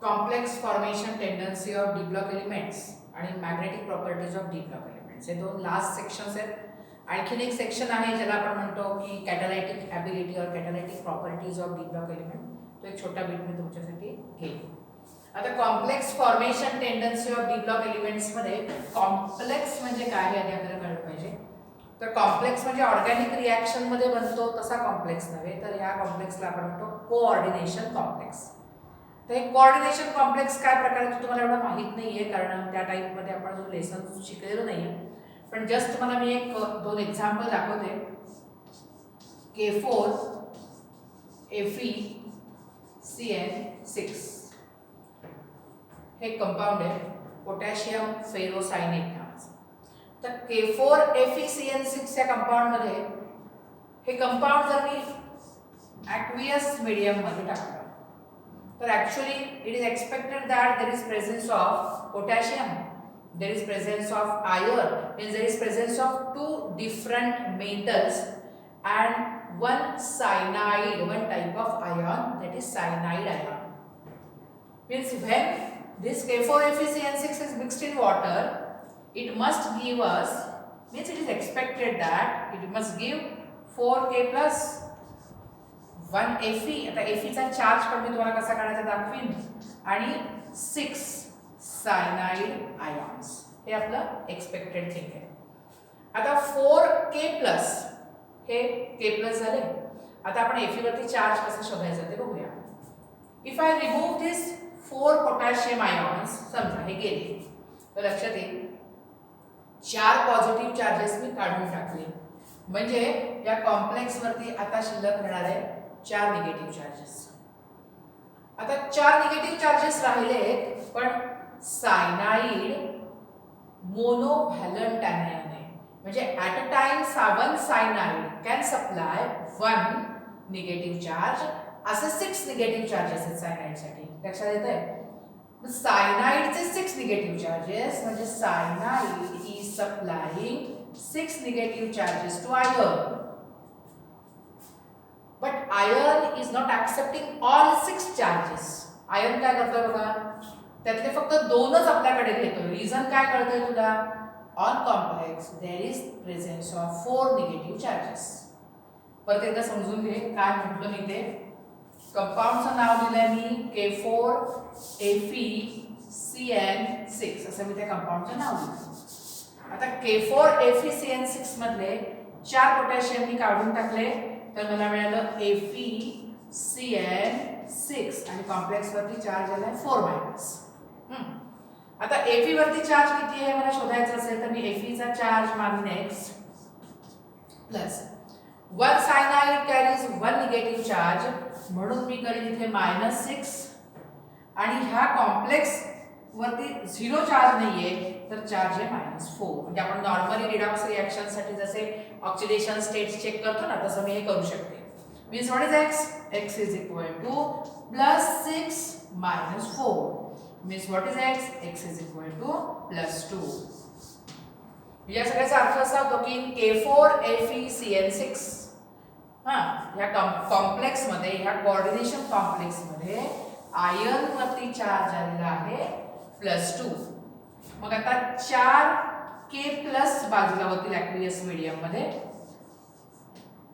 Complex formation tendency of D block elements आणि magnetic properties of D block elements हे दोन last sections आहेत. आणखीन एक सेक्शन आहे ज्याला आपण म्हणतो की कॅटालायटिक ॲबिलिटी और catalytic properties of D block element. तो एक छोटा बीट मी तुमच्यासाठी घेईन. आता complex formation tendency of D block elements मध्ये कॉम्प्लेक्स म्हणजे काय हे आधी आपल्याला कळलं पाहिजे. तर कॉम्प्लेक्स म्हणजे ऑर्गॅनिक रिॲक्शन मध्ये बनतो तसा कॉम्प्लेक्स नव्हे, तर या कॉम्प्लेक्सला आपण म्हणतो कोऑर्डिनेशन कॉम्प्लेक्स. तर हे कोऑर्डिनेशन कॉम्प्लेक्स काय प्रकार आहे तुम्हाला एवढं माहित नाहीये, कारण त्या टाईपमध्ये आपण जो लेसन शिकलेलो नाहीये. पण जस्ट तुम्हाला मी एक दोन एक्झाम्पल दाखवते. K4 FeCN6 हे कंपाऊंड आहे पोटॅशियम फेरोसायनेट नावाचं. तर K4 FeCN6 या कंपाऊंड मध्ये हे कंपाऊंड जर मी ॲक्वियस मीडियम मध्ये टाकलं तर actually it is expected that there is presence of potassium, there is presence of iron, means there is presence of two different metals and one cyanide, one type of ion, that is cyanide ion. Means when this K4FeCN6 is mixed in water, it must give us, means it is expected that it must give 4K plus 1 Fe. आता Fe चा charge पण मी तुम्हाला कसा काढायचा दाखवीन, आणि 6 cyanide ions. हे आपलं एक्सपेक्टेड थिंग आहे. आता 4K प्लस हे K प्लस झाले. आता आपण Fe वरती चार्ज कसा शोधायचा ते बघूया. If I remove this 4 potassium ions, समजा हे गेले, तर लक्षात येईल 4 पॉझिटिव्ह चार्जेस मी काढून टाकले, म्हणजे या कॉम्प्लेक्स वरती आता शिल्लक राहणार आहे 4 निगेटिव्ह चार्जेस. आता 4 निगेटिव्ह चार्जेस राहिले, पण सायनाइड मोनोव्हॅलंट anion आहे, म्हणजे at a time 7 cyanide can supply 1 negative charge. असे 6 निगेटिव्ह चार्जेस आहेत सायनाइडसाठी. लक्षात येतंय? सायनाइडचे 6 निगेटिव्ह चार्जेस, म्हणजे cyanide is supplying 6 negative charges to iron. But iron is not accepting all 6 charges. Iron काय करतोय बघा, त्यातले फक्त 2च आपल्याकडे घेतो. रिझन काय कळतंय तुला? On complex there is presence of 4 negative charges. परत एकदा समजून घे काय म्हटलं मी ते. कंपाऊंडचं नाव दिलंय मी K4 FeCN6 असं मी त्या कंपाऊंडचं नाव दिलं. आता K4 FeCN6 मधले 4 पोटॅशियम मी काढून टाकले, तर मला मिळालं FeCN6 आणि कॉम्प्लेक्स वरती चार्ज आलाय 4 मायनस. आता Fe वरती चार्ज किती आहे मला शोधायचं असेल तर मी Fe चा चार्ज मानून x plus 1 cyanide carries 1 negative charge, म्हणून मी करेन इथे -6. आणि ह्या कॉम्प्लेक्स वरती 0 चार्ज नाहीये, तर चार्ज आहे -4. म्हणजे आपण नॉर्मली रिडॉक्स रिएक्शन साठी जसे ऑक्सिडेशन स्टेट्स चेक करतो ना, तसं मी हे करू शकते. Means what is x? x is equal to +6 - 4. means what is x? x is equal to +2. या सगळ्याचा अर्थ असा होतो की K4 FeCN6 ह्या कॉम्प्लेक्स मध्ये, ह्या कोऑर्डिनेशन कॉम्प्लेक्स मध्ये आयर्न वरती चार्ज आलेला आहे +2. मग आता 4K प्लस बाजूला होतील ॲक्वियस मीडियम मध्ये.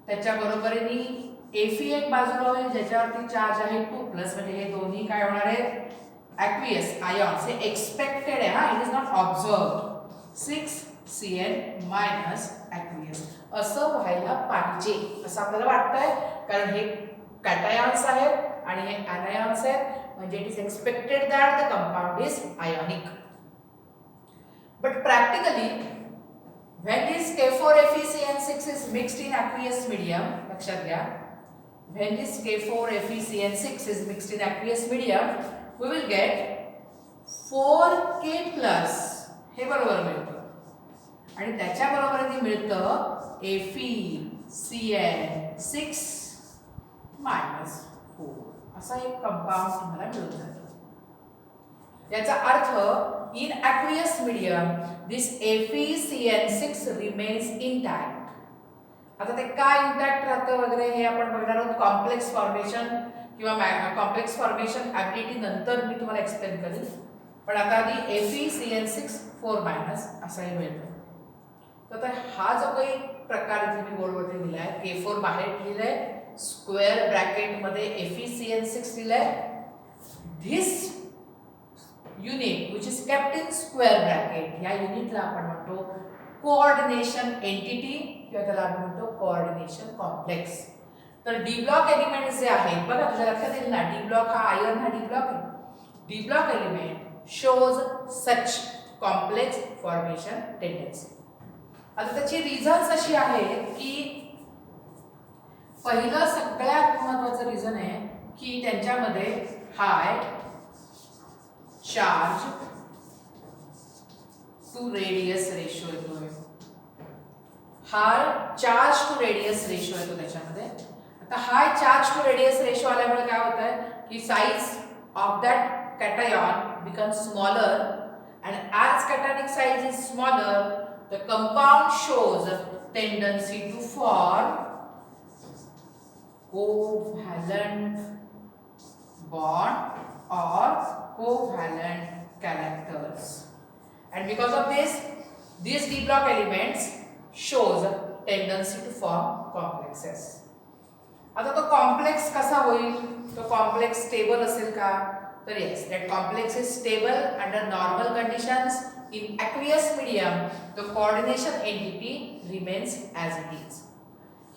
त्याच्या बरोबरीने Fe एक बाजूला होईल ज्याच्यावरती चार्ज आहे 2 प्लस, म्हणजे हे दोन्ही काय होणार आहेत? Aqueous ions. हे एक्सपेक्टेड आहे हा, it is not observed. 6Cn minus aqueous असं व्हायला पाहिजे असं आपल्याला वाटतंय, कारण हे कॅटायॉन्स आहेत आणि हे ॲनायॉन्स आहेत, म्हणजे it is expected that the compound is ionic. But practically when this K4 FeCN6 is mixed in aqueous medium, लक्षात घ्या, when this K4 FeCN6 is mixed in aqueous medium, we will get 4K plus हे बरोबर मिळतं, आणि त्याच्या बरोबरीने मिळतं FeCN6 minus 4 असा एक कंपाऊंड तुम्हाला मिळून जातो. याचा अर्थ in aqueous medium this FeCN6 remains intact. आता ते काय इंटॅक्ट राहतं वगैरे हे आपण बघणार आहोत कॉम्प्लेक्स फॉर्मेशन किंवा कॉम्प्लेक्स फॉर्मेशन ॲबिलिटी नंतर मी तुम्हाला एक्सप्लेन करेन, पण आता आधी FeCN6 4- असाही मिळतो. तर हा जो काही प्रकार इथे मी बोर्डवरती लिहिलाय, K4 बाहेर लिहिलंय, स्क्वेअर ब्रॅकेटमध्ये FeCN6 लिहिलंय. This unit which is kept in square bracket, या युनिटला आपण म्हणतो कोऑर्डिनेशन एंटिटी किंवा त्याला आपण म्हणतो कोऑर्डिनेशन कॉम्प्लेक्स. तर डी ब्लॉक एलिमेंट्स जे आहेत बघा, आपल्या लक्षात येईल ना, डी ब्लॉक हा आयर्न हा डी ब्लॉक आहे. डी ब्लॉक एलिमेंट शोज सच कॉम्प्लेक्स फॉर्मेशन टेंडन्सी. आता त्याची रिझन्स अशी आहे की पहिलं सगळ्यात महत्त्वाचं रिझन आहे की त्यांच्यामध्ये हाय चार्ज टू रेडियस रेशो येतोय. हाय चार्ज टू रेडियस रेशो येतो त्याच्यामध्ये. आता हाय चार्ज टू रेडियस रेशो आल्यामुळे काय होत आहे की size of that cation becomes smaller, and as cationic size is smaller, the compound shows tendency to form covalent bond or covalent characters, and because of this these d block elements shows tendency to form complexes. आता तो complex कसा होईल, तो complex stable असेल का, तर yes, that complex is stable under normal conditions in aqueous medium. The coordination entity remains as it is.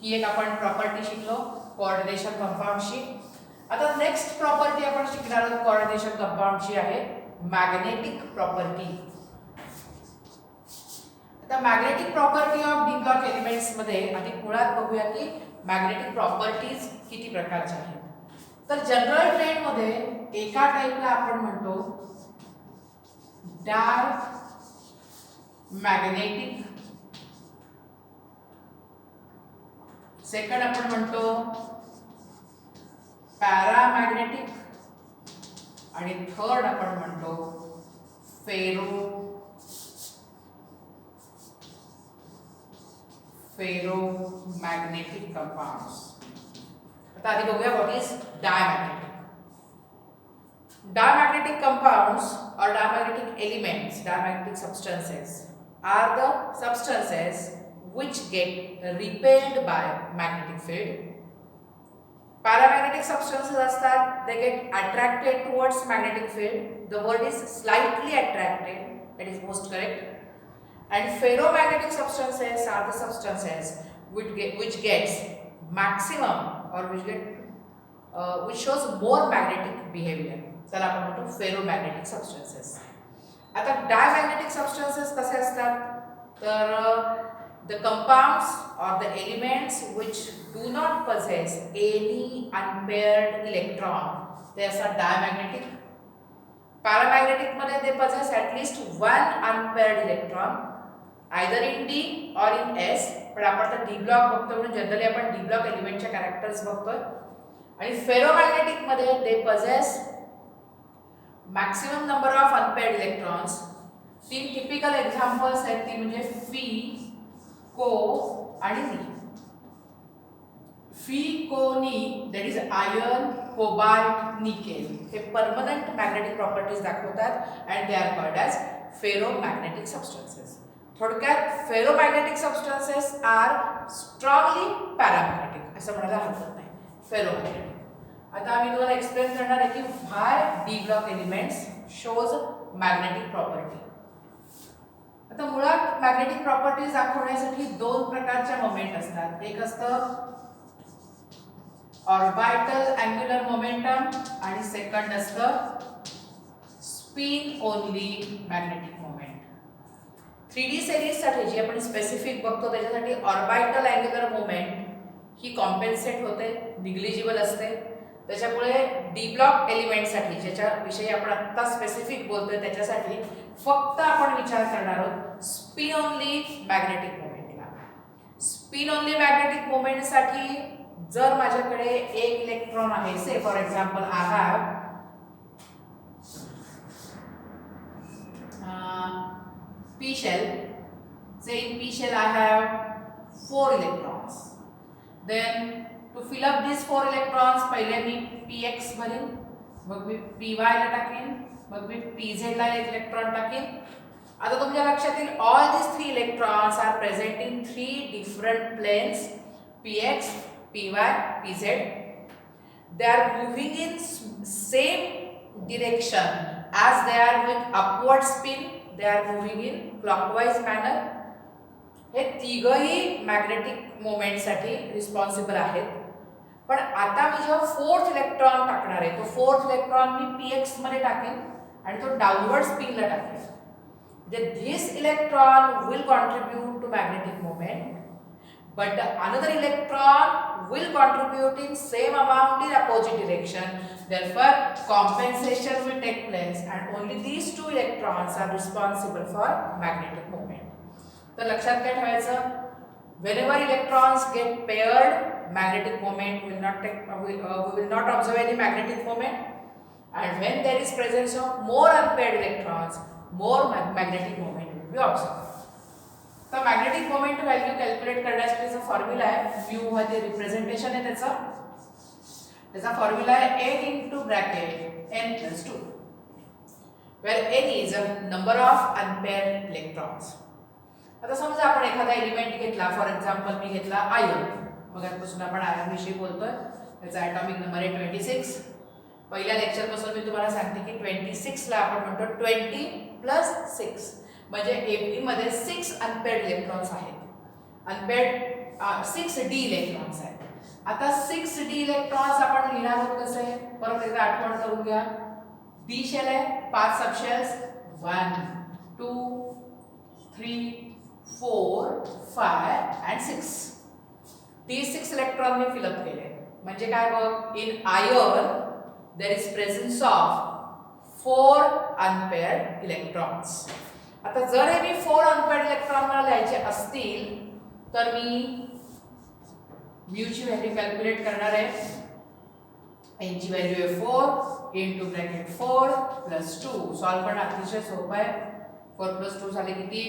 ही एक आपण प्रॉपर्टी शिकलो कोऑर्डिनेशन कंपाऊंडची. आता नेक्स्ट प्रॉपर्टी आपण शिकणार आहोत कोऑर्डिनेशन कंपाऊंडची आहे मॅग्नेटिक प्रॉपर्टी. आता magnetic property of D block elements मध्ये आधी मुळात बघूया की मॅग्नेटिक प्रॉपर्टीज किती प्रकारच्या आहेत. तर जनरल ट्रेंड मध्ये एका टाइपला आपण म्हणतो डाय मॅग्नेटिक, सेकंड आपण म्हणतो पॅरामॅग्नेटिक आणि थर्ड आपण म्हणतो फेरोमॅग्नेटिक कंपाउंड्स. आता आधी बघूया what is diamagnetic. Diamagnetic compounds or diamagnetic elements, diamagnetic substances are the substances which get repelled by magnetic field. Paramagnetic substances asतात, they get attracted towards magnetic field. The word is slightly attracted, that is most correct. And ferromagnetic substances are the substances which gets maximum or which shows more magnetic behavior. त्याला आपण म्हणतो ferromagnetic substances. आता diamagnetic substances कसे असतात, तर the compounds और the elements which do not possess any unpaired electron, ते असतात डायमॅग्नेटिक. पॅरामॅग्नेटिक मध्ये they possess at least one unpaired electron either in D or in S, पण आपण तर डी ब्लॉक बघतो म्हणून जनरली आपण डी ब्लॉक एलिमेंटच्या कॅरेक्टर्स बघतोय. आणि फेरोमॅग्नेटिक मध्ये they possess maximum number of unpaired electrons. तीन टिपिकल एक्झाम्पल्स आहेत, ती म्हणजे फी, को आणि नी. फी, को, नी that is iron, cobalt, nickel हे परमनंट मॅग्नेटिक प्रॉपर्टीज दाखवतात and they are called as ferromagnetic substances. थोडक्यात ferromagnetic substances are strongly paramagnetic असं म्हणायला हरकत नाही, फेरोमॅग्नेटिक. आता आम्ही तुम्हाला एक्सप्लेन करणार आहे की why D block elements shows magnetic property. आता मुळात मॅग्नेटिक प्रॉपर्टीज दाखवण्यासाठी दोन प्रकारच्या मोमेंट असतात. एक असतं ऑर्बिटल अँग्युलर मोमेंटम आणि सेकंड असतं spin only magnetic moment. 3D series साठी जी आपण स्पेसिफिक बघतो त्याच्यासाठी ऑर्बिटल अँग्युलर मोमेंट ही कॉम्पेन्सेट होते, निग्लिजिबल असते. त्याच्यामुळे डी ब्लॉक एलिमेंटसाठी ज्याच्या विषयी आपण आता स्पेसिफिक बोलतोय त्याच्यासाठी फक्त आपण विचार करणार आहोत स्पिन ओनली मॅग्नेटिक मोमेंटला. स्पिन ओनली मॅग्नेटिक मोमेंटसाठी जर माझ्याकडे एक इलेक्ट्रॉन आहे, say for example I have p shell, say in p shell I have 4 electrons. Then to fill up these 4 electrons पहिले मी px भरेन, मग मी py ला टाकेन, मग मी pz ला एक इलेक्ट्रॉन टाकेन. आता तुमच्या लक्षात येईल all these 3 electrons are present in 3 different planes, px, py, pz. They are moving in same direction as they are with upward spin, they are moving in clockwise manner. हे तिघही magnetic मोमेंटसाठी responsible आहेत. पण आता मी जेव्हा fourth electron टाकणार आहे, तो fourth electron मी px मध्ये टाकेन आणि तो डाउनवर्ड स्पिनला टाकेन. This electron will contribute to magnetic moment, but another electron will contribute in same amount in opposite direction. Therefore, compensation will take place, and only these two electrons are responsible for magnetic moment. तर लक्षात काय ठेवायचं? Whenever electrons get paired, magnetic moment will not take. We will not observe any magnetic moment, and when there is presence of more unpaired electrons, more magnetic moment will be observed. तर magnetic moment value calculate करण्यासाठीचा formula आहे mu मध्ये representation आहे त्याचा formula आहे n into bracket n plus 2 where n is a number of unpaired electrons. आता समजा आपण एखादा एलिमेंट घेतला, फॉर एक्झाम्पल मी घेतला आयर्न. मगापासून आपण आयर्न विषयी बोलतोय, त्याचा ॲटॉमिक नंबर आहे 26. पहिल्या लेक्चर पासून मी तुम्हाला सांगते की 26 ला आपण म्हणतो 20 plus 6 म्हणजे Fe मध्ये 6 अनपेअर्ड इलेक्ट्रॉन्स आहेत. अनपेअर्ड 6d इलेक्ट्रॉन्स आहेत. आता 6d इलेक्ट्रॉन्स आपण लिहिणार आहोत कसे? परत एकदा आठवण करून घ्या. d शेल आहे, 5 सबशेल्स 1 2 3 4 5 and 6. ती 6 इलेक्ट्रॉन मी फिल अप केले. म्हणजे काय बघ, in iron there is presence of 4 unpaired electrons. आता जर हे मी 4 अनपेअर्ड इलेक्ट्रॉन मला लिहायचे असतील तर मी म्यूची व्हॅल्यू कॅल्क्युलेट करणार आहे. n ची व्हॅल्यू आहे 4 इनटू ब्रॅकेट 4 प्लस 2. सॉल्व करणं अतिशय सोपं आहे. 4 प्लस 2 झाले किती?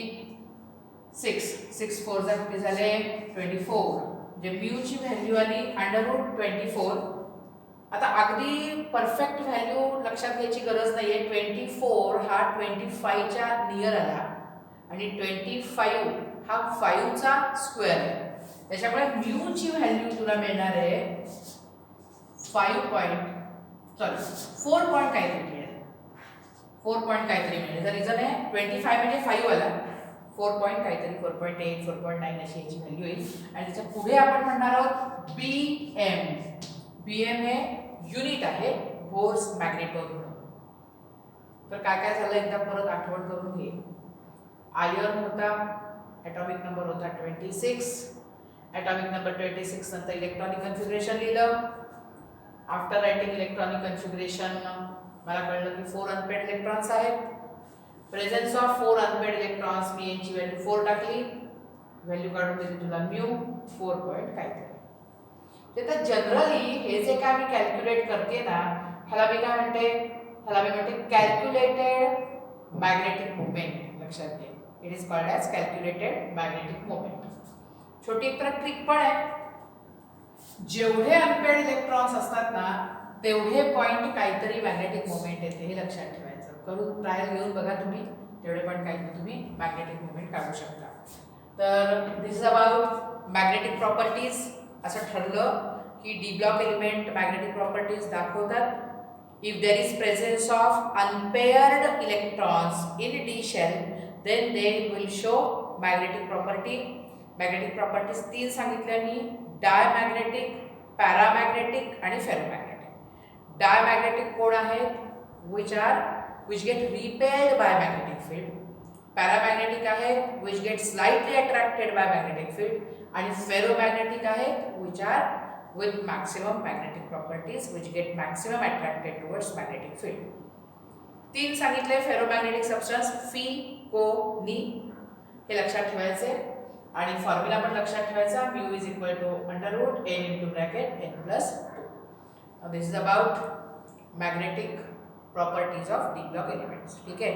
6. 6 4 जा किती झाले? 24. म्हणजे म्यूची व्हॅल्यू आली √24. आता अगदी परफेक्ट व्हॅल्यू लक्षात घ्यायची गरज नाहीये. 24 हा 25 च्या नियर आला आणि 25 हा 5 चा स्क्वेअर आहे. त्याच्यामुळे म्यू ची व्हॅल्यू तुला मिळणार आहे 4 पॉइंट काहीतरी मिळेल. 4 पॉइंट काहीतरी मिळेल. जर रिझन आहे 25 म्हणजे 5 आला, 4 पॉइंट काहीतरी 4.8 4.9 अशी याची व्हॅल्यू येईल. आणि त्याच्या पुढे आपण म्हणणार आहोत BM. BM हे युनिट आहे बोर्स मॅग्नेटोन म्हणून. तर काय काय झालं एकदा परत आठवण करून घे. आयर्न होता, ॲटॉमिक नंबर होता 26. ॲटॉमिक नंबर 26 नंतर इलेक्ट्रॉनिक कन्फिगरेशन लिहिलं. आफ्टर रायटिंग इलेक्ट्रॉनिक कन्फिगरेशन मला कळलं की 4 अनपेअर्ड इलेक्ट्रॉन्स आहेत. प्रेझेन्स ऑफ 4 अनपेअर्ड इलेक्ट्रॉन्स, मी यांची व्हॅल्यू 4 टाकली. व्हॅल्यू काढून दिली तुला म्यू 4 पॉइंट काहीतरी. तर जनरली हे जे काय मी कॅल्क्युलेट करते ना, ह्याला मी काय म्हणते? ह्याला मी म्हणते कॅल्क्युलेटेड मॅग्नेटिक मोमेंट. लक्षात घे, it is called as calculated magnetic moment. छोटी एक ट्रिक पण आहे. जेवढे अनपेअर्ड इलेक्ट्रॉन्स असतात ना तेवढे पॉइंट काहीतरी मॅग्नेटिक मोमेंट येते, हे लक्षात ठेवायचं. करून ट्रायल घेऊन बघा तुम्ही, तेवढे पण काहीतरी तुम्ही मॅग्नेटिक मोमेंट काढू शकता. तर this is about magnetic properties. असं ठरलं की D block element magnetic properties दाखवतात. If there is presence of unpaired electrons in D shell then they will show magnetic property. Magnetic properties 3 सांगितल्या मी: डायमॅग्नेटिक, पॅरामॅग्नेटिक आणि फेरोमॅग्नेटिक. डायमॅग्नेटिक कोण आहेत? which get repelled by magnetic field. Paramagnetic आहेत which get slightly attracted by magnetic field. आणि ferromagnetic आहेत which are with maximum magnetic properties which get maximum attracted towards magnetic field. 3 सांगितले ferromagnetic substance fee, को, नी. हे लक्षात ठेवायचे आणि फॉर्म्युला पण लक्षात ठेवायचा. Mu is equal to √n into bracket n plus 2. Now this is about magnetic properties of d block elements. ठीक है.